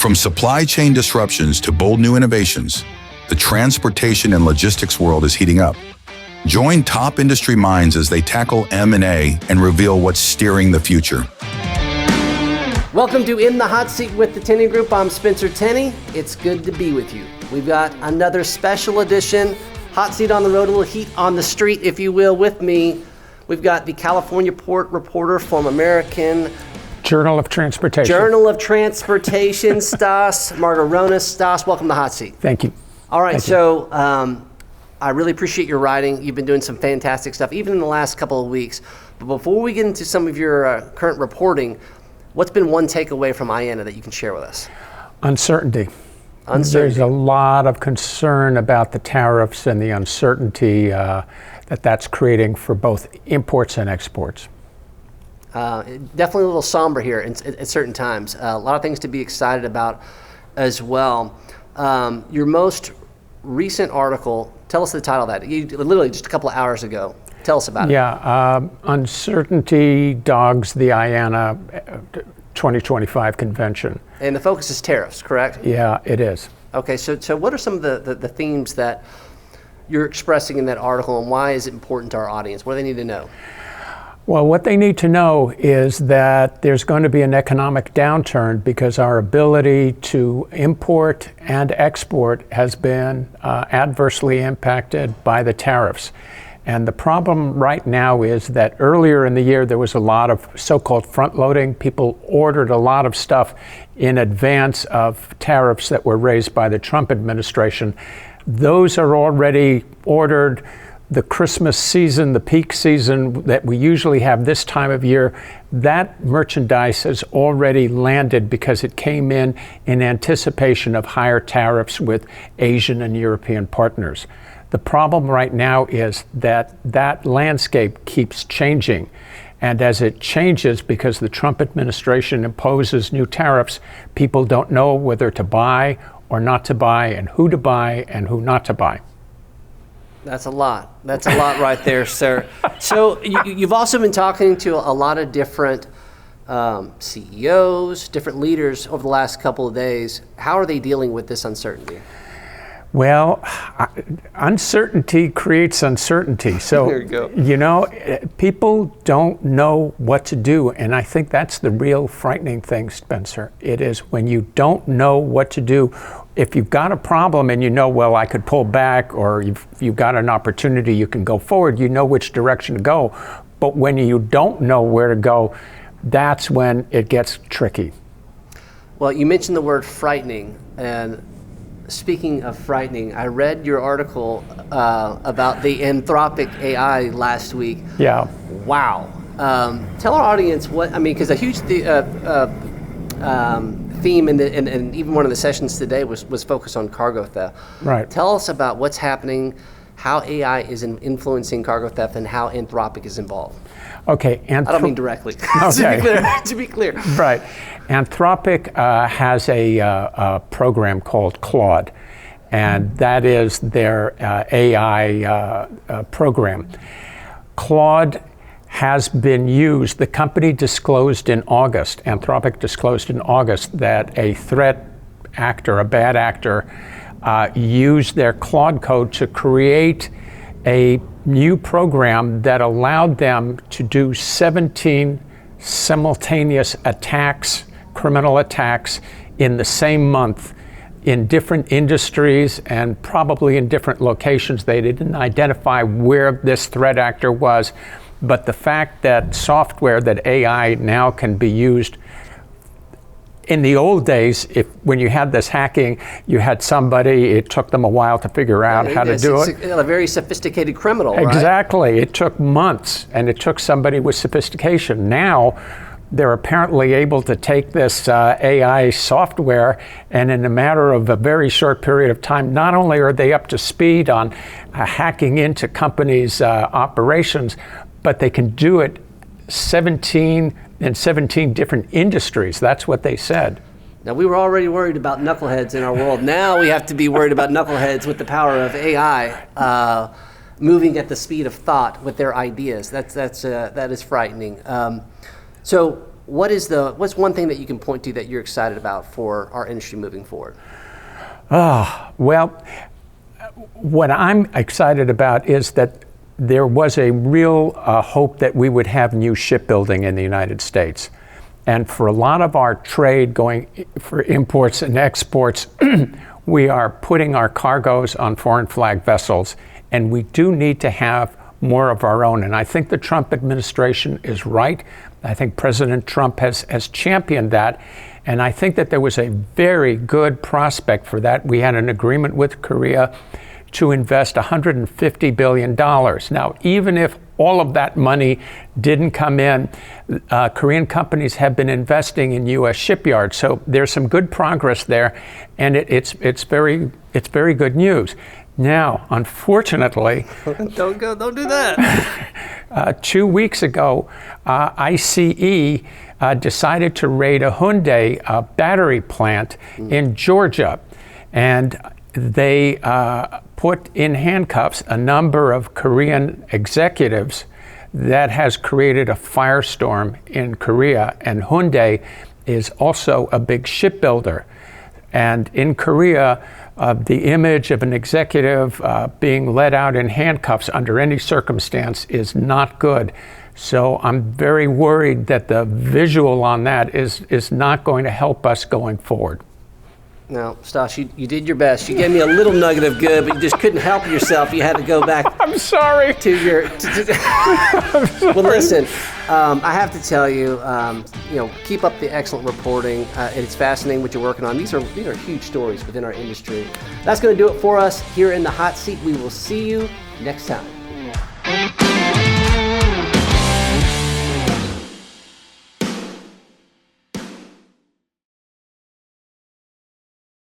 From supply chain disruptions to bold new innovations, the transportation and logistics world is heating up. Join top industry minds as they tackle M&A and reveal what's steering the future. Welcome to In the Hot Seat with the Tenney Group. I'm Spencer Tenney. It's good to be with you. We've got another special edition, Hot Seat on the Road, a little heat on the street, if you will. With me, we've got the California Port reporter from American Journal of Transportation, Stas Margaronis. Stas, welcome to the Hot Seat. Thank you. All right, so I really appreciate your writing. You've been doing some fantastic stuff, even in the last couple of weeks. But before we get into some of your current reporting, what's been one takeaway from IANA that you can share with us? Uncertainty. There's a lot of concern about the tariffs and the uncertainty that's creating for both imports and exports. Definitely a little somber here at certain times. A lot of things to be excited about as well. Your most recent article, tell us the title of that. You literally just a couple of hours ago. Tell us about it. Yeah, uncertainty dogs the IANA 2025 convention. And the focus is tariffs, correct? Yeah, it is. Okay, so what are some of the themes that you're expressing in that article, and why is it important to our audience? What do they need to know? Well, what they need to know is that there's going to be an economic downturn because our ability to import and export has been adversely impacted by the tariffs. And the problem right now is that earlier in the year, there was a lot of so-called front loading. People ordered a lot of stuff in advance of tariffs that were raised by the Trump administration. Those are already ordered. The Christmas season, the peak season that we usually have this time of year, that merchandise has already landed because it came in anticipation of higher tariffs with Asian and European partners. The problem right now is that that landscape keeps changing. And as it changes, because the Trump administration imposes new tariffs, people don't know whether to buy or not to buy, and who to buy and who not to buy. That's a lot. That's a lot right there, sir. So you've also been talking to a lot of different CEOs, different leaders over the last couple of days. How are they dealing with this uncertainty? Well, uncertainty creates uncertainty. So, there you go. You know, people don't know what to do. And I think that's the real frightening thing, Spencer. It is when you don't know what to do. If you've got a problem and you know, well, I could pull back, or you've got an opportunity, you can go forward, you know which direction to go. But when you don't know where to go, that's when it gets tricky. Well, you mentioned the word frightening, and speaking of frightening, I read your article about the Anthropic AI last week. Yeah. Wow. Tell our audience because a huge theme and even one of the sessions today was focused on cargo theft. Right. Tell us about what's happening, how AI is influencing cargo theft, and how Anthropic is involved. Okay. I don't mean directly. Okay. to be clear. Right. Anthropic has a program called Claude, and that is their AI program. Claude has been used. The company disclosed in August, Anthropic disclosed in August, that a threat actor, a bad actor, used their Claude code to create a new program that allowed them to do 17 simultaneous attacks, criminal attacks, in the same month in different industries and probably in different locations. They didn't identify where this threat actor was, but the fact that software, that AI now can be used. In the old days, when you had this hacking, you had somebody, it took them a while to figure out how to do it. A very sophisticated criminal, right? Exactly. It took months, and it took somebody with sophistication. Now, they're apparently able to take this AI software, and in a matter of a very short period of time, not only are they up to speed on hacking into companies' operations, but they can do it 17 different industries. That's what they said. Now, we were already worried about knuckleheads in our world. Now we have to be worried about knuckleheads with the power of AI moving at the speed of thought with their ideas. That is frightening. So what's one thing that you can point to that you're excited about for our industry moving forward? Well, what I'm excited about is that there was a real hope that we would have new shipbuilding in the United States. And for a lot of our trade going for imports and exports, we are putting our cargoes on foreign flag vessels, and we do need to have more of our own. And I think the Trump administration is right. I think President Trump has championed that. And I think that there was a very good prospect for that. We had an agreement with Korea to invest $150 billion. Now, even if all of that money didn't come in, Korean companies have been investing in U.S. shipyards. So there's some good progress there, and it's very good news. Now, unfortunately, Don't do that. 2 weeks ago, ICE decided to raid a Hyundai battery plant in Georgia, and they put in handcuffs a number of Korean executives. That has created a firestorm in Korea, and Hyundai is also a big shipbuilder. And in Korea, the image of an executive being let out in handcuffs under any circumstance is not good. So I'm very worried that the visual on that is not going to help us going forward. Now, Stas, you did your best. You gave me a little nugget of good, but you just couldn't help yourself. You had to go back. I'm sorry. To your. Well, listen. I have to tell you, keep up the excellent reporting. It's fascinating what you're working on. These are huge stories within our industry. That's going to do it for us here in the hot seat. We will see you next time.